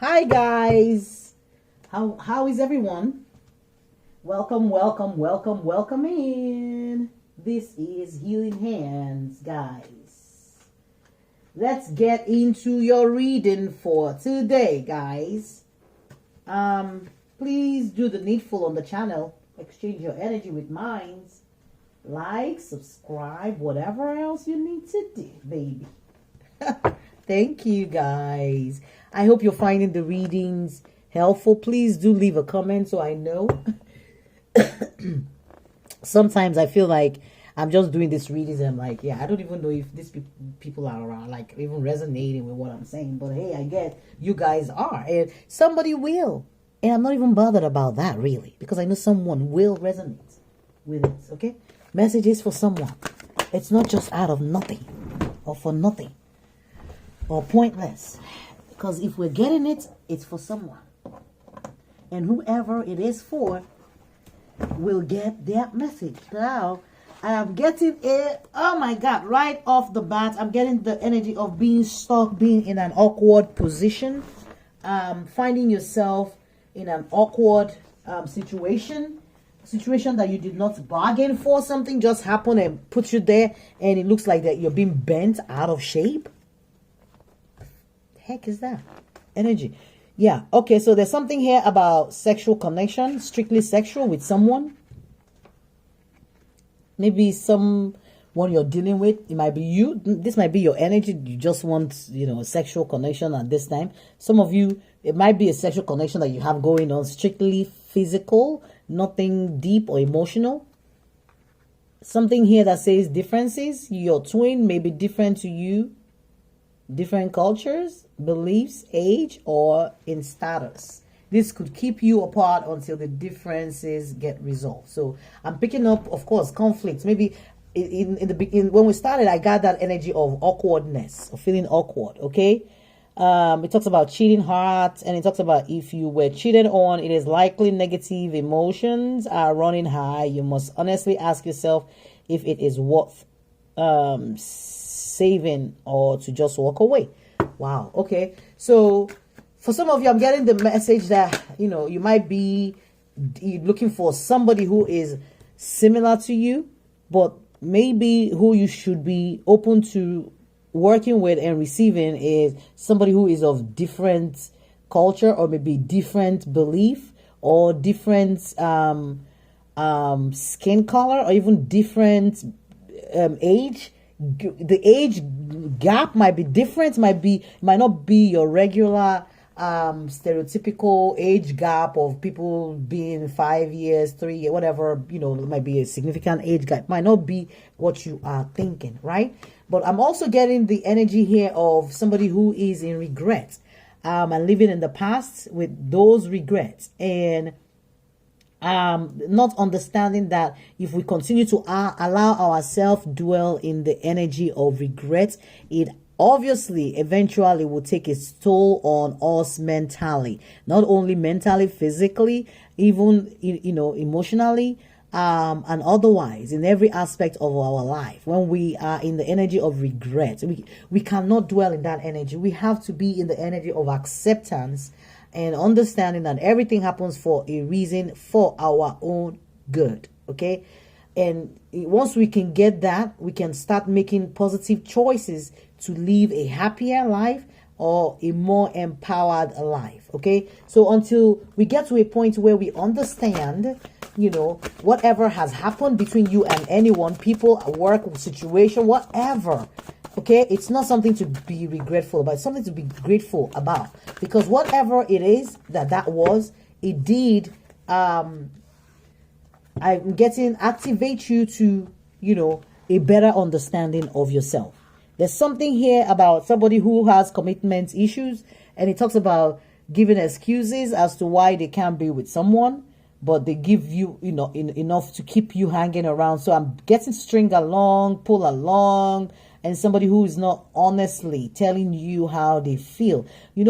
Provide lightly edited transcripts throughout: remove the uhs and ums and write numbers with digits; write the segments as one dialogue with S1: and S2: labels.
S1: Hi guys. How is everyone? Welcome in. This is Healing Hands, guys. Let's get into your reading for today, guys. Please do the needful on the channel. Exchange your energy with minds. Like, subscribe, whatever else you need to do, baby. Thank you, guys. I hope you're finding the readings helpful. Please do leave a comment so I know. Sometimes I feel like I'm just doing this readings and I'm like, yeah, I don't even know if these people are around, like even resonating with what I'm saying. But hey, I get you guys are, and somebody will. And I'm not even bothered about that really, because I know someone will resonate with it. Okay, messages for someone. It's not just out of nothing or for nothing or pointless. Because if we're getting it, it's for someone. And whoever it is for will get that message. Now, I am getting it. Oh my God, right off the bat, I'm getting the energy of being stuck, being in an awkward position. Finding yourself in an awkward situation that you did not bargain for. Something just happened and put you there, and it looks like that you're being bent out of shape. Heck is that energy? Yeah, okay, so there's something here about sexual connection, strictly sexual with someone. Maybe someone you're dealing with. It might be you. This might be your energy. You just want, a sexual connection at this time. Some of you, it might be a sexual connection that you have going on, strictly physical, nothing deep or emotional. Something here that says differences. Your twin may be different to you. Different cultures, beliefs, age, or in status. This could keep you apart until the differences get resolved. So I'm picking up, of course, conflicts. Maybe in the beginning, when we started, I got that energy of awkwardness, of feeling awkward. Okay, it talks about cheating hearts, and it talks about if you were cheated on, it is likely negative emotions are running high. You must honestly ask yourself if it is worth saving or to just walk away. Wow. Okay, so for some of you, I'm getting the message that you might be looking for somebody who is similar to you, but maybe who you should be open to working with and receiving is somebody who is of different culture, or maybe different belief, or different skin color, or even different age. The age gap might be different, might not be your regular stereotypical age gap of people being 5 years, 3 years, whatever, it might be a significant age gap. Might not be what you are thinking, right? But I'm also getting the energy here of somebody who is in regret and living in the past with those regrets, and not understanding that if we continue to allow ourselves dwell in the energy of regret, it obviously eventually will take its toll on us mentally, not only mentally, physically, even emotionally, and otherwise in every aspect of our life. When we are in the energy of regret, we cannot dwell in that energy. We have to be in the energy of acceptance and understanding that everything happens for a reason, for our own good. Okay, and once we can get that, we can start making positive choices to live a happier life or a more empowered life. Okay, so until we get to a point where we understand, whatever has happened between you and anyone, people, work, situation, whatever, okay, it's not something to be regretful about. It's something to be grateful about, because whatever it is that was, it did I'm getting activate you to a better understanding of yourself. There's something here about somebody who has commitment issues, and it talks about giving excuses as to why they can't be with someone, but they give you enough to keep you hanging around. So I'm getting string along, pull along, and somebody who is not honestly telling you how they feel.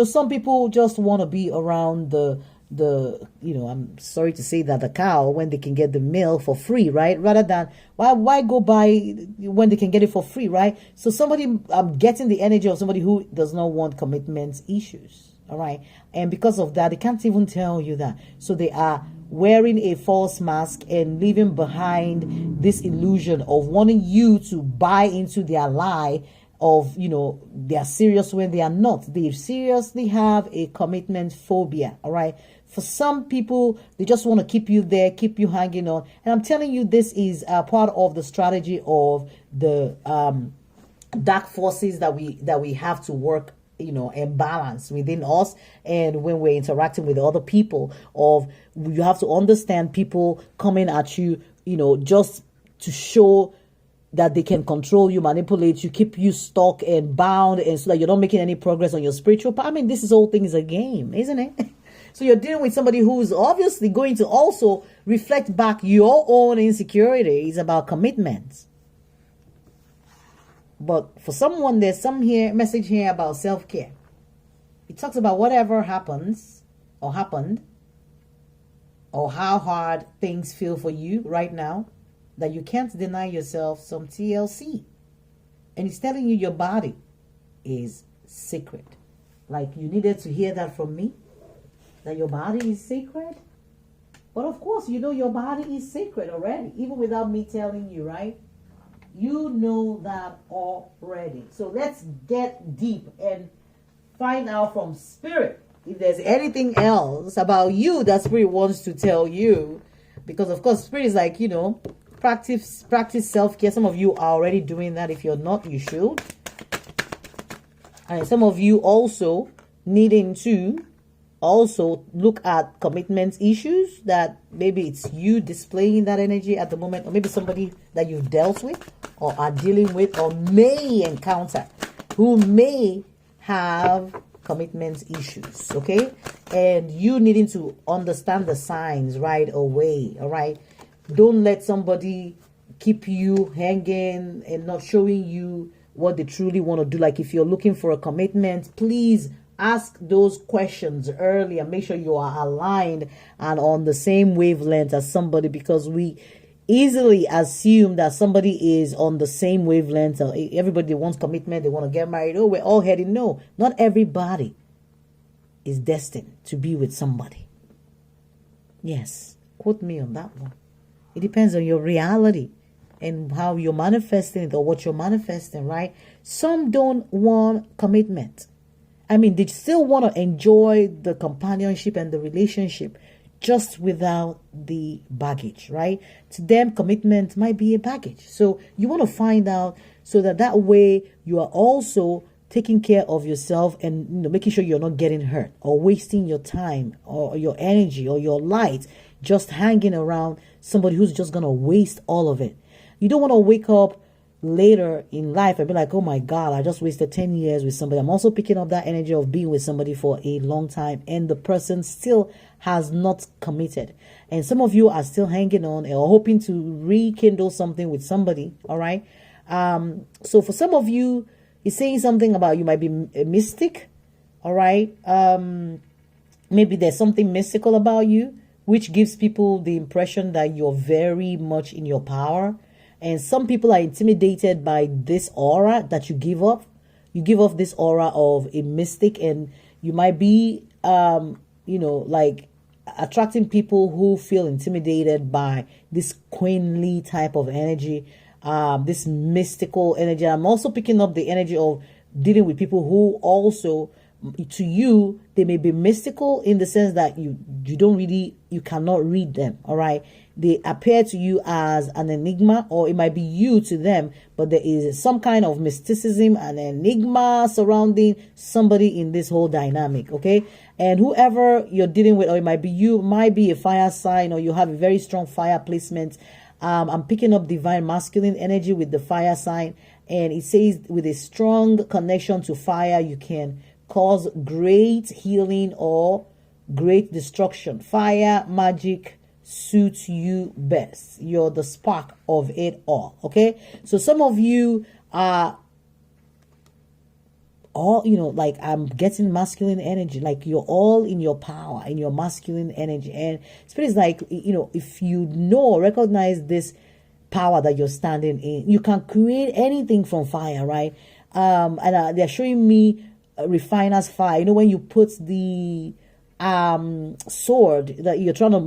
S1: Some people just want to be around the I'm sorry to say that, the cow, when they can get the milk for free, right? Rather than why go buy when they can get it for free, right? So I'm getting the energy of somebody who does not want commitment issues, all right? And because of that, they can't even tell you that. So they are wearing a false mask and leaving behind this illusion of wanting you to buy into their lie of, they are serious when they are not. They seriously have a commitment phobia, all right? For some people, they just want to keep you there, keep you hanging on. And I'm telling you, this is part of the strategy of the dark forces that we have to work, and balance within us. And when we're interacting with other people, you have to understand people coming at you, just to show that they can control you, manipulate you, keep you stuck and bound, and so that you're not making any progress on your spiritual path. I mean, this whole thing is a game, isn't it? So you're dealing with somebody who's obviously going to also reflect back your own insecurities about commitments. But for someone, there's some message here about self-care. It talks about whatever happens or happened, or how hard things feel for you right now, that you can't deny yourself some TLC. And it's telling you your body is sacred. Like, you needed to hear that from me, that your body is sacred. But of course, your body is sacred already, even without me telling you, right? You know that already. So let's get deep and find out from Spirit if there's anything else about you that Spirit wants to tell you. Because of course, Spirit is like, practice self-care. Some of you are already doing that. If you're not, you should. And some of you also needing to also look at commitment issues, that maybe it's you displaying that energy at the moment, or maybe somebody that you've dealt with or are dealing with or may encounter who may have commitment issues, okay? And you needing to understand the signs right away, all right? Don't let somebody keep you hanging and not showing you what they truly want to do. Like, if you're looking for a commitment, please ask those questions early and make sure you are aligned and on the same wavelength as somebody, because we easily assume that somebody is on the same wavelength. Everybody wants commitment, they want to get married. Oh, we're all heading. No, not everybody is destined to be with somebody. Yes, quote me on that one. It depends on your reality and how you're manifesting it, or what you're manifesting, right? Some don't want commitment. I mean, they still want to enjoy the companionship and the relationship, just without the baggage, right? To them, commitment might be a baggage. So you want to find out, so that way you are also taking care of yourself and making sure you're not getting hurt or wasting your time or your energy or your light just hanging around somebody who's just going to waste all of it. You don't want to wake up later in life and be like, oh my God, I just wasted 10 years with somebody. I'm also picking up that energy of being with somebody for a long time, and the person still has not committed. And some of you are still hanging on or hoping to rekindle something with somebody. All right. So for some of you, it's saying something about you might be a mystic. All right. Maybe there's something mystical about you, which gives people the impression that you're very much in your power. And some people are intimidated by this aura that you give off. You give off this aura of a mystic, and you might be, like attracting people who feel intimidated by this queenly type of energy, this mystical energy. I'm also picking up the energy of dealing with people who also, to you, they may be mystical in the sense that you cannot read them. All right. They appear to you as an enigma, or it might be you to them, but there is some kind of mysticism and enigma surrounding somebody in this whole dynamic. Okay. And whoever you're dealing with, or it might be you, might be a fire sign, or you have a very strong fire placement. I'm picking up divine masculine energy with the fire sign. And it says with a strong connection to fire, you can cause great healing or great destruction. Fire magic suits you best. You're the spark of it all. Okay. So some of you are all, like I'm getting masculine energy, like you're all in your power, in your masculine energy. And spirit is like, if you recognize this power that you're standing in, you can create anything from fire, right? And they're showing me refiner's fire. When you put the sword that you're trying to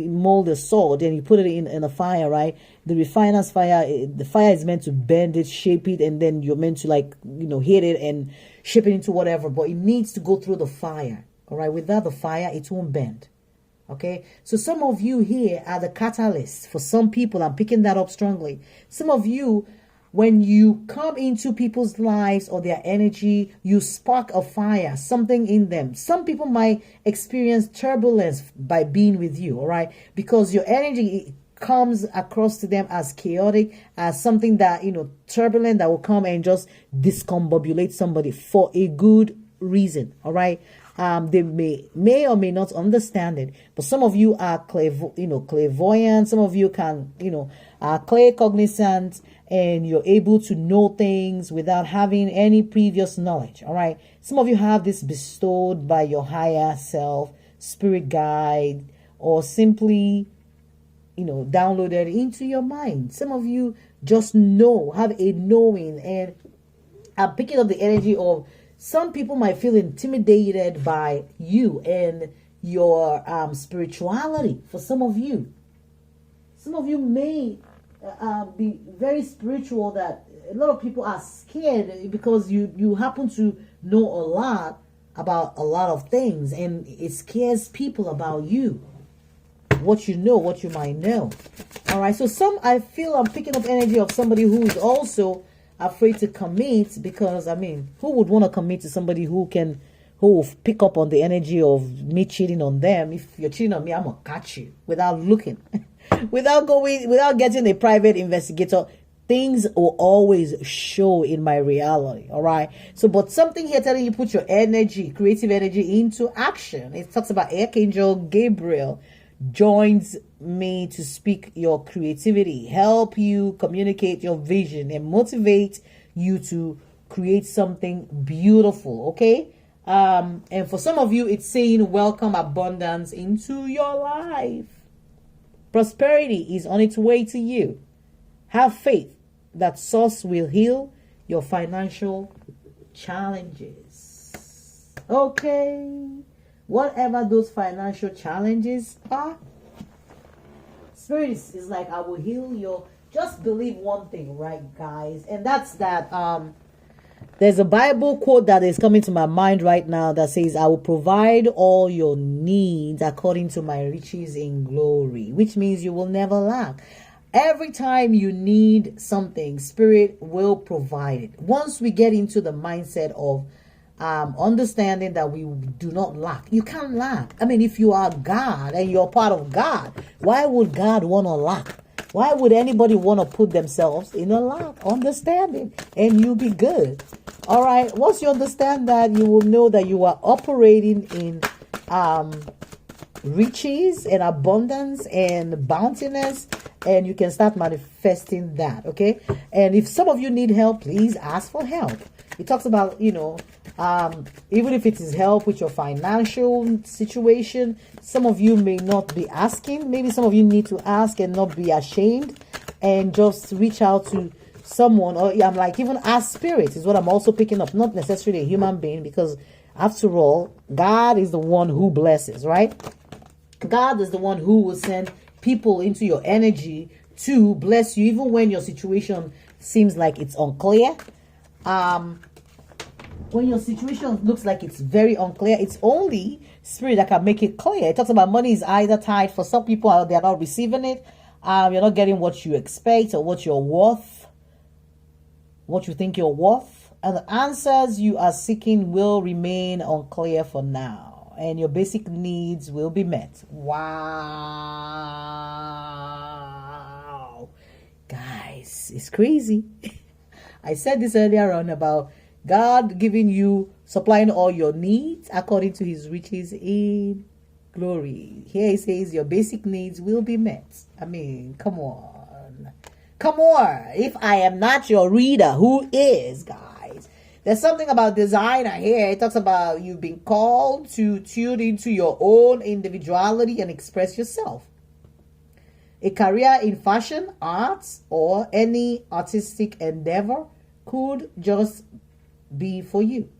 S1: mold a sword and you put it in a fire, right? The refiner's fire, the fire is meant to bend it, shape it, and then you're meant to hit it and shape it into whatever, but it needs to go through the fire. All right, without the fire it won't bend. Okay, so some of you here are the catalyst for some people. I'm picking that up strongly. Some of you, when you come into people's lives or their energy, you spark a fire, something in them. Some people might experience turbulence by being with you, all right? Because your energy comes across to them as chaotic, as something that, turbulent, that will come and just discombobulate somebody for a good reason, all right? They may or may not understand it, but some of you are clairvoyant. Some of you can, are claircognizant, and you're able to know things without having any previous knowledge. All right. Some of you have this bestowed by your higher self, spirit guide, or simply, downloaded into your mind. Some of you just have a knowing, and I'm picking up the energy of some people might feel intimidated by you and your spirituality. For some of you may be very spiritual, that a lot of people are scared because you happen to know a lot about a lot of things, and it scares people about you, what you might know. All right, so I feel I'm picking up energy of somebody who is also afraid to commit, because who would want to commit to somebody who will pick up on the energy of me cheating on them? If you're cheating on me, I'm gonna catch you without looking. without getting a private investigator. Things will always show in my reality. All right. So, but something here telling you put your energy, creative energy, into action. It talks about Archangel Gabriel joins me to speak your creativity, help you communicate your vision, and motivate you to create something beautiful. Okay. And for some of you, it's saying welcome abundance into your life. Prosperity is on its way to you. Have faith that source will heal your financial challenges. Okay. Whatever those financial challenges are, Spirit is like, I will heal your, just believe one thing, right, guys? And that's that there's a Bible quote that is coming to my mind right now that says, I will provide all your needs according to my riches in glory, which means you will never lack. Every time you need something, Spirit will provide it. Once we get into the mindset of understanding that we do not lack. You can't lack. If you are God and you're part of God, why would God want to lack? Why would anybody want to put themselves in a lack? Understanding, and you'll be good. All right. Once you understand that, you will know that you are operating in riches and abundance and bountiness, and you can start manifesting that. Okay. And if some of you need help, please ask for help. It talks about, even if it is help with your financial situation, some of you may not be asking. Maybe some of you need to ask and not be ashamed, and just reach out to someone. Or I'm like, even ask Spirit is what I'm also picking up, not necessarily a human being, because after all, God is the one who blesses, right? God is the one who will send people into your energy to bless you, even when your situation seems like it's unclear. When your situation looks like it's very unclear, it's only Spirit that can make it clear. It talks about money is either tied. For some people, they're not receiving it. You're not getting what you expect or what you're worth, what you think you're worth. And the answers you are seeking will remain unclear for now. And your basic needs will be met. Wow. Guys, it's crazy. I said this earlier on about God giving you, supplying all your needs according to his riches in glory. Here he says your basic needs will be met. Come on. Come on. If I am not your reader, who is, guys? There's something about designer here. It talks about you being called to tune into your own individuality and express yourself. A career in fashion, arts, or any artistic endeavor could just be for you.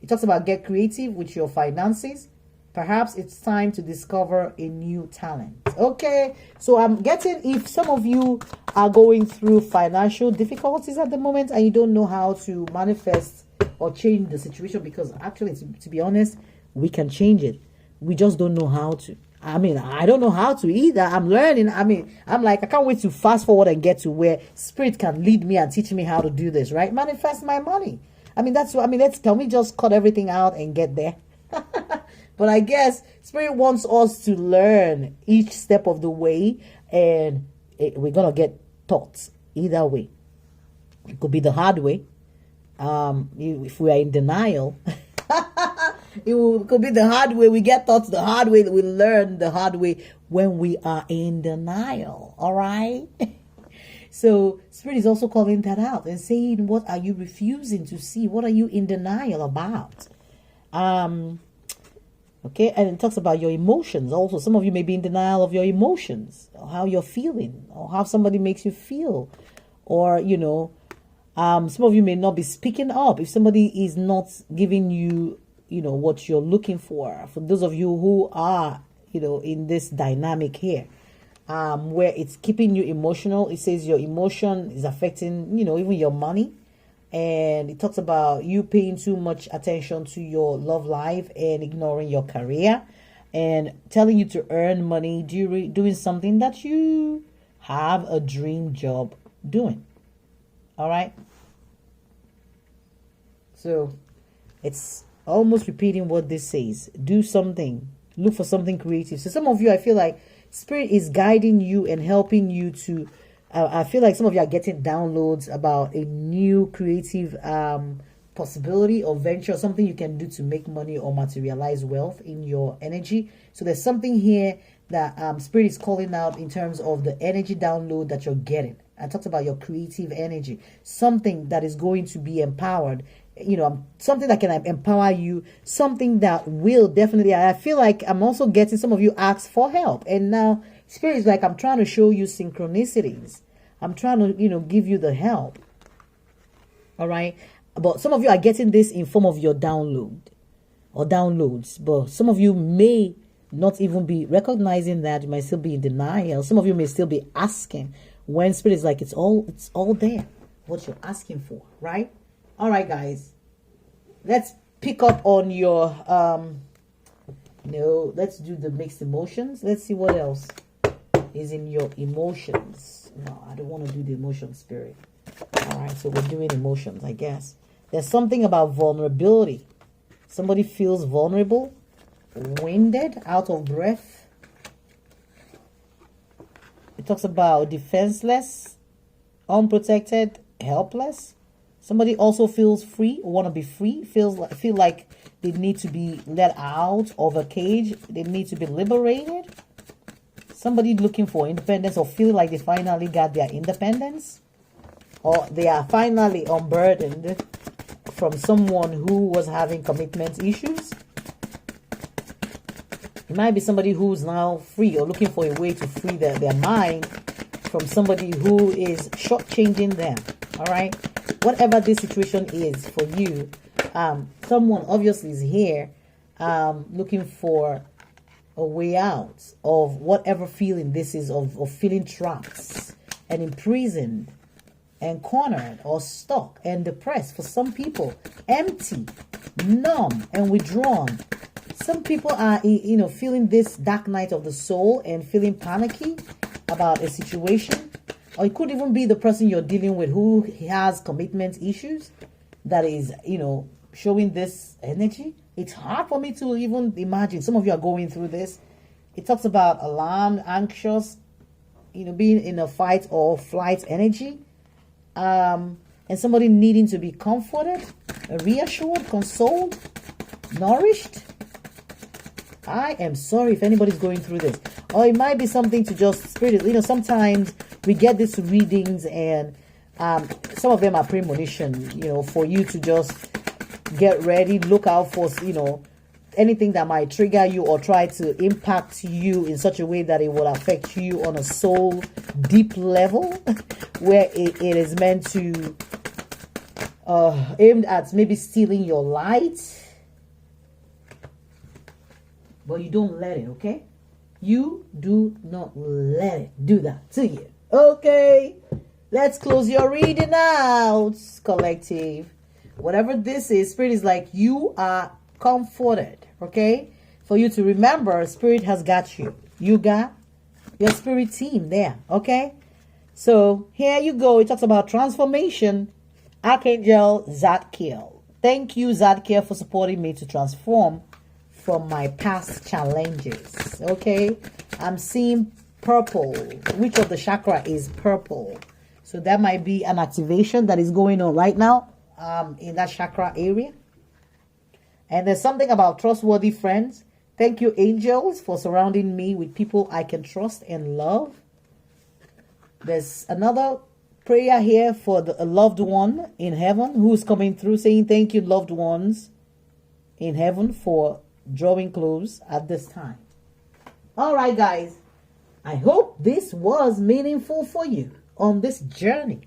S1: It talks about get creative with your finances. Perhaps it's time to discover a new talent. Okay, so I'm getting, if some of you are going through financial difficulties at the moment and you don't know how to manifest or change the situation, because actually, to be honest, we can change it. We just don't know how to. I mean, I don't know how to either. I'm learning. I mean, I'm like, I can't wait to fast forward and get to where Spirit can lead me and teach me how to do this, right? Manifest my money. I mean, that's what, I mean, can we just cut everything out and get there? But I guess Spirit wants us to learn each step of the way, and we're going to get taught either way. It could be the hard way. If we are in denial, it could be the hard way. We get taught the hard way. We learn the hard way when we are in denial. All right. So Spirit is also calling that out and saying, what are you refusing to see? What are you in denial about? Okay, and it talks about your emotions also. Some of you may be in denial of your emotions, or how you're feeling, or how somebody makes you feel. Or, some of you may not be speaking up. If somebody is not giving you, what you're looking for. For those of you who are, in this dynamic here, where it's keeping you emotional. It says your emotion is affecting, even your money. And it talks about you paying too much attention to your love life and ignoring your career, and telling you to earn money doing something that you have a dream job doing. All right. So it's almost repeating what this says. Do something. Look for something creative. So some of you, I feel like Spirit is guiding you and helping you to I feel like some of you are getting downloads about a new creative possibility or venture, something you can do to make money or materialize wealth in your energy. So there's something here that Spirit is calling out in terms of the energy download that you're getting. I talked about your creative energy, something that is going to be empowered, something that can empower you, something that will definitely, I feel like I'm also getting some of you ask for help. And now Spirit is like, I'm trying to show you synchronicities. I'm trying to, give you the help. All right. But some of you are getting this in form of your download or downloads. But some of you may not even be recognizing that. You might still be in denial. Some of you may still be asking when Spirit is like, it's all there. What you're asking for. Right. All right, guys. Let's pick up on your, let's do the mixed emotions. Let's see what else is in your emotions. No, I don't want to do the emotion, Spirit. All right, so we're doing emotions, I guess. There's something about vulnerability. Somebody feels vulnerable, winded, out of breath. It talks about defenseless, unprotected, helpless. Somebody also feels free, want to be free, feel like they need to be let out of a cage. They need to be liberated. Somebody looking for independence or feeling like they finally got their independence, or they are finally unburdened from someone who was having commitment issues. It might be somebody who's now free or looking for a way to free their mind from somebody who is shortchanging them. All right. Whatever this situation is for you, someone obviously is here looking for a way out of whatever feeling this is of feeling trapped and imprisoned and cornered or stuck and depressed. For some people, empty, numb, and withdrawn. Some people are, feeling this dark night of the soul and feeling panicky about a situation. Or it could even be the person you're dealing with who has commitment issues that is, showing this energy. It's hard for me to even imagine. Some of you are going through this. It talks about alarmed, anxious, being in a fight or flight energy. And somebody needing to be comforted, reassured, consoled, nourished. I am sorry if anybody's going through this. Or it might be something to just Spirit. Sometimes we get these readings and some of them are premonition, for you to just get ready. Look out for, anything that might trigger you or try to impact you in such a way that it will affect you on a soul deep level, where it is meant to aimed at maybe stealing your light. But you don't let it, okay? You do not let it do that to you. Okay? Let's close your reading out, collective. Whatever this is, Spirit is like, you are comforted, okay? For you to remember, Spirit has got you. You got your Spirit team there, okay? So here you go. It talks about transformation. Archangel Zadkiel. Thank you, Zadkiel, for supporting me to transform from my past challenges. Okay, I'm seeing purple. Which of the chakra is purple? So that might be an activation that is going on right now in that chakra area. And there's something about trustworthy friends. Thank you, angels, for surrounding me with people I can trust and love. There's another prayer here for a loved one in heaven who's coming through, saying thank you, loved ones in heaven, for drawing close at this time. All right, guys, I hope this was meaningful for you on this journey.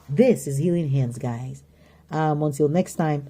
S1: This is Healing Hands, guys. Until next time,